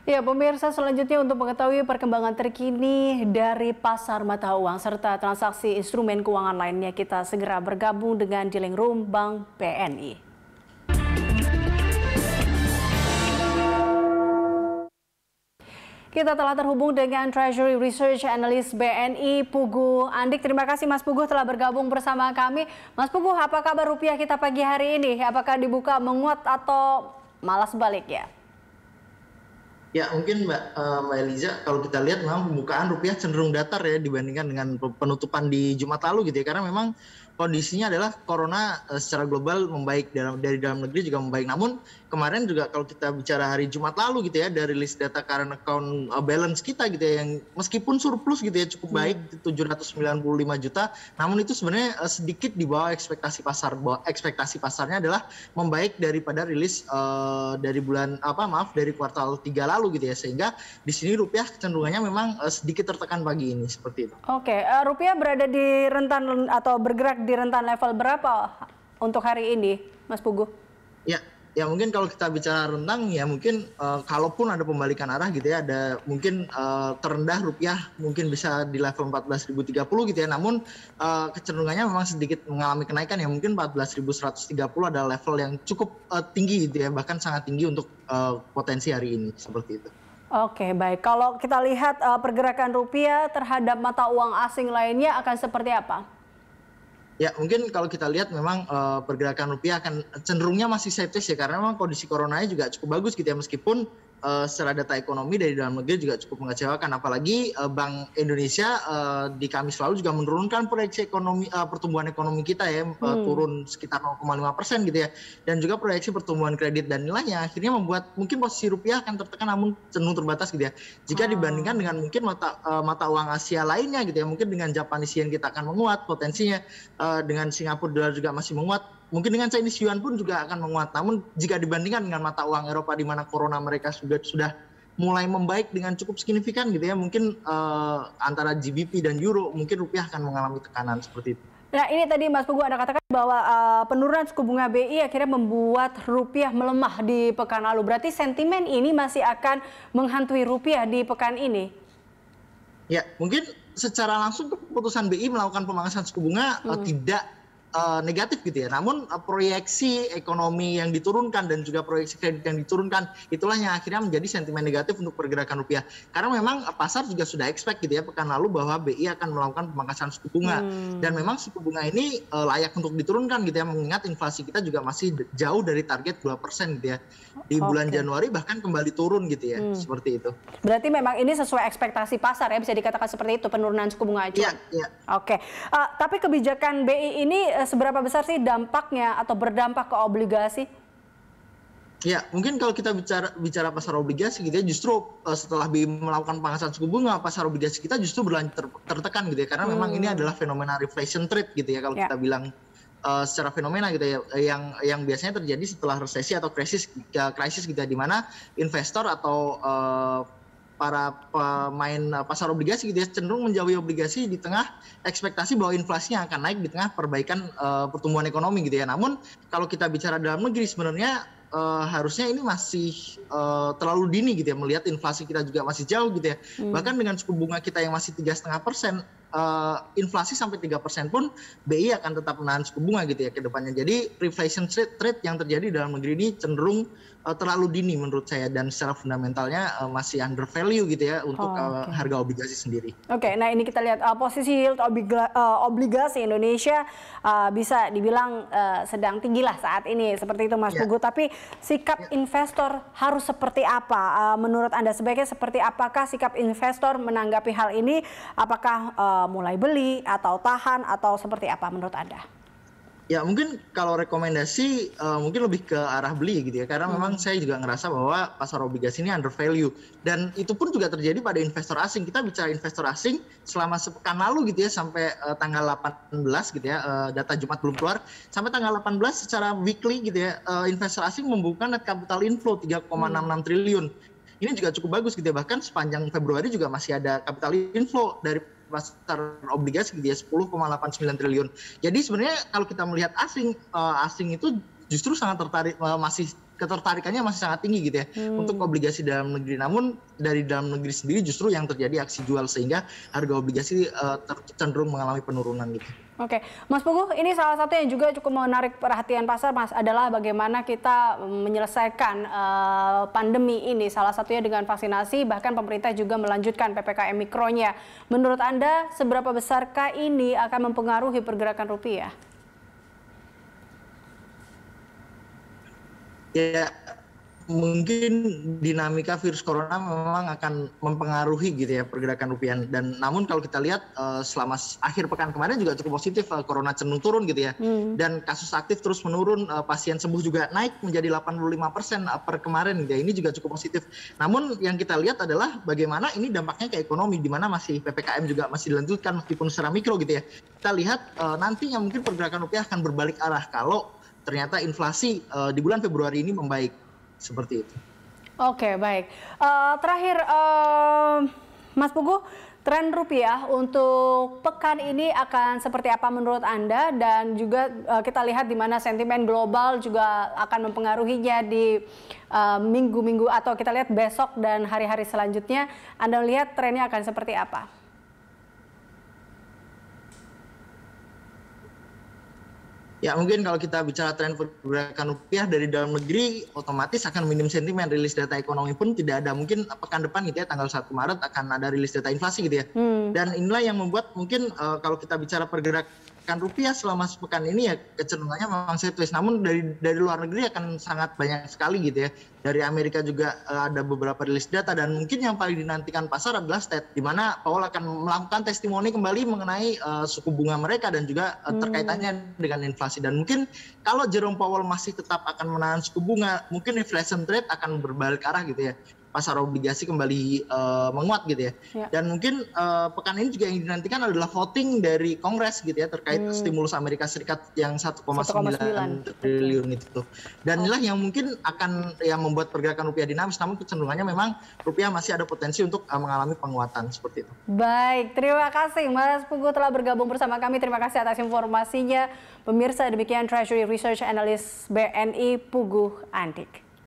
Ya, pemirsa selanjutnya untuk mengetahui perkembangan terkini dari pasar mata uang serta transaksi instrumen keuangan lainnya, kita segera bergabung dengan Dealing Room Bank BNI. Kita telah terhubung dengan Treasury Research Analyst BNI, Pugu Andik. Terima kasih Mas Pugu telah bergabung bersama kami. Mas Pugu, apa kabar rupiah kita pagi hari ini? Apakah dibuka menguat atau malah sebaliknya? Ya mungkin Mbak Eliza, kalau kita lihat memang pembukaan rupiah cenderung datar ya dibandingkan dengan penutupan di Jumat lalu gitu ya, karena memang kondisinya adalah corona secara global membaik, dari dalam negeri juga membaik. Namun kemarin juga kalau kita bicara hari Jumat lalu gitu ya, dari list data current account balance kita gitu ya, yang meskipun surplus gitu ya cukup baik 795 juta, namun itu sebenarnya sedikit di bawah ekspektasi pasar. Ekspektasi pasarnya adalah membaik daripada rilis dari dari kuartal 3 lalu gitu ya, sehingga di sini rupiah kecenderungannya memang sedikit tertekan pagi ini seperti itu. Oke, rupiah berada di rentan atau bergerak di rentan level berapa untuk hari ini, Mas Pugu? Ya mungkin kalau kita bicara rentang ya mungkin kalaupun ada pembalikan arah gitu ya, ada mungkin terendah rupiah mungkin bisa di level 14.030 gitu ya, namun kecenderungannya memang sedikit mengalami kenaikan ya, mungkin 14.130 adalah level yang cukup tinggi gitu ya, bahkan sangat tinggi untuk potensi hari ini seperti itu. Oke, baik. Kalau kita lihat pergerakan rupiah terhadap mata uang asing lainnya akan seperti apa? Ya mungkin kalau kita lihat memang pergerakan rupiah akan cenderungnya masih sideways ya, karena memang kondisi coronanya juga cukup bagus gitu ya, meskipun secara data ekonomi dari dalam negeri juga cukup mengecewakan, apalagi Bank Indonesia di Kamis lalu juga menurunkan proyeksi ekonomi, pertumbuhan ekonomi kita ya, turun sekitar 0,5% gitu ya, dan juga proyeksi pertumbuhan kredit dan nilainya akhirnya membuat mungkin posisi rupiah akan tertekan namun cenderung terbatas gitu ya, jika dibandingkan dengan mungkin mata uang Asia lainnya gitu ya. Mungkin dengan Japanese yen kita akan menguat potensinya, dengan Singapura dolar juga masih menguat, mungkin dengan Chinese yuan pun juga akan menguat. Namun jika dibandingkan dengan mata uang Eropa di mana corona mereka sudah mulai membaik dengan cukup signifikan gitu ya, mungkin antara GBP dan euro mungkin rupiah akan mengalami tekanan seperti itu. Nah, ini tadi Mas Pugu Anda katakan bahwa penurunan suku bunga BI akhirnya membuat rupiah melemah di pekan lalu. Berarti sentimen ini masih akan menghantui rupiah di pekan ini? Ya, mungkin secara langsung keputusan BI melakukan pemangkasan suku bunga tidak negatif gitu ya, namun proyeksi ekonomi yang diturunkan dan juga proyeksi kredit yang diturunkan, itulah yang akhirnya menjadi sentimen negatif untuk pergerakan rupiah, karena memang pasar juga sudah expect gitu ya pekan lalu bahwa BI akan melakukan pemangkasan suku bunga, dan memang suku bunga ini layak untuk diturunkan gitu ya, mengingat inflasi kita juga masih jauh dari target 2% gitu ya, di bulan Januari bahkan kembali turun gitu ya, seperti itu. Berarti memang ini sesuai ekspektasi pasar ya, bisa dikatakan seperti itu, penurunan suku bunga acuan. Iya. Oke, tapi kebijakan BI ini seberapa besar sih dampaknya atau berdampak ke obligasi? Ya, mungkin kalau kita bicara pasar obligasi gitu ya, justru setelah BI melakukan pemangkasan suku bunga, pasar obligasi kita justru berlanjut tertekan gitu ya, karena memang ini adalah fenomena reflation trade gitu ya, kalau kita bilang secara fenomena gitu ya, yang biasanya terjadi setelah resesi atau krisis gitu ya, di mana investor atau para pemain pasar obligasi gitu ya cenderung menjauhi obligasi di tengah ekspektasi bahwa inflasinya akan naik di tengah perbaikan pertumbuhan ekonomi gitu ya. Namun kalau kita bicara dalam negeri sebenarnya harusnya ini masih terlalu dini gitu ya, melihat inflasi kita juga masih jauh gitu ya. Bahkan dengan suku bunga kita yang masih 3,5%, inflasi sampai 3% pun BI akan tetap menahan suku bunga gitu ya ke depannya. Jadi reflation trade yang terjadi dalam negeri ini cenderung terlalu dini menurut saya, dan secara fundamentalnya masih under value gitu ya untuk harga obligasi sendiri. Oke, nah ini kita lihat posisi yield obligasi Indonesia bisa dibilang sedang tinggi lah saat ini, seperti itu Mas Pugu. Tapi sikap investor harus seperti apa? Menurut Anda sebaiknya seperti apakah sikap investor menanggapi hal ini? Apakah mulai beli atau tahan atau seperti apa menurut Anda? Ya mungkin kalau rekomendasi mungkin lebih ke arah beli gitu ya, karena memang saya juga ngerasa bahwa pasar obligasi ini under value, dan itu pun juga terjadi pada investor asing. Kita bicara investor asing selama sepekan lalu gitu ya, sampai tanggal 18 gitu ya, data Jumat belum keluar, sampai tanggal 18 secara weekly gitu ya, investor asing membuka net capital inflow 3,66 triliun. Ini juga cukup bagus gitu ya, bahkan sepanjang Februari juga masih ada capital inflow dari pasar obligasi dia 10,89 triliun. Jadi sebenarnya kalau kita melihat asing itu justru sangat tertarik, masih ketertarikannya masih sangat tinggi gitu ya untuk obligasi dalam negeri. Namun dari dalam negeri sendiri justru yang terjadi aksi jual sehingga harga obligasi cenderung mengalami penurunan gitu. Oke, Mas Puguh, ini salah satu yang juga cukup menarik perhatian pasar, Mas, adalah bagaimana kita menyelesaikan pandemi ini. Salah satunya dengan vaksinasi, bahkan pemerintah juga melanjutkan PPKM Mikronya. Menurut Anda, seberapa besarkah ini akan mempengaruhi pergerakan rupiah? Ya, mungkin dinamika virus corona memang akan mempengaruhi gitu ya pergerakan rupiah. Dan namun kalau kita lihat selama akhir pekan kemarin juga cukup positif, corona cenderung turun gitu ya. Dan kasus aktif terus menurun, pasien sembuh juga naik menjadi 85% per kemarin gitu ya. Ini juga cukup positif. Namun yang kita lihat adalah bagaimana ini dampaknya ke ekonomi, di mana masih PPKM juga masih dilanjutkan meskipun secara mikro gitu ya. Kita lihat nantinya mungkin pergerakan rupiah akan berbalik arah kalau ternyata inflasi di bulan Februari ini membaik. Seperti itu. Oke, baik. Terakhir, Mas Puguh, tren rupiah untuk pekan ini akan seperti apa menurut Anda? Dan juga kita lihat di mana sentimen global juga akan mempengaruhinya di minggu-minggu atau kita lihat besok dan hari-hari selanjutnya. Anda lihat trennya akan seperti apa? Ya mungkin kalau kita bicara tren pergerakan rupiah dari dalam negeri otomatis akan minim sentimen, rilis data ekonomi pun tidak ada. Mungkin pekan depan gitu ya tanggal 1 Maret akan ada rilis data inflasi gitu ya. Dan inilah yang membuat mungkin kalau kita bicara pergerakan rupiah selama sepekan ini ya kecenderungannya memang sideways. Namun dari luar negeri akan sangat banyak sekali gitu ya. Dari Amerika juga ada beberapa rilis data dan mungkin yang paling dinantikan pasar adalah Fed, di mana Powell akan melakukan testimoni kembali mengenai suku bunga mereka dan juga terkaitannya dengan inflasi. Dan mungkin kalau Jerome Powell masih tetap akan menahan suku bunga, mungkin inflation rate akan berbalik arah gitu ya. Pasar obligasi kembali menguat gitu ya. Dan mungkin pekan ini juga yang dinantikan adalah voting dari Kongres gitu ya terkait stimulus Amerika Serikat yang 1,9 triliun itu. Dan inilah yang mungkin akan yang membuat pergerakan rupiah dinamis, namun kecenderungannya memang rupiah masih ada potensi untuk mengalami penguatan seperti itu. Baik, terima kasih Mas Puguh telah bergabung bersama kami. Terima kasih atas informasinya. Pemirsa, demikian Treasury Research Analyst BNI Puguh Andik.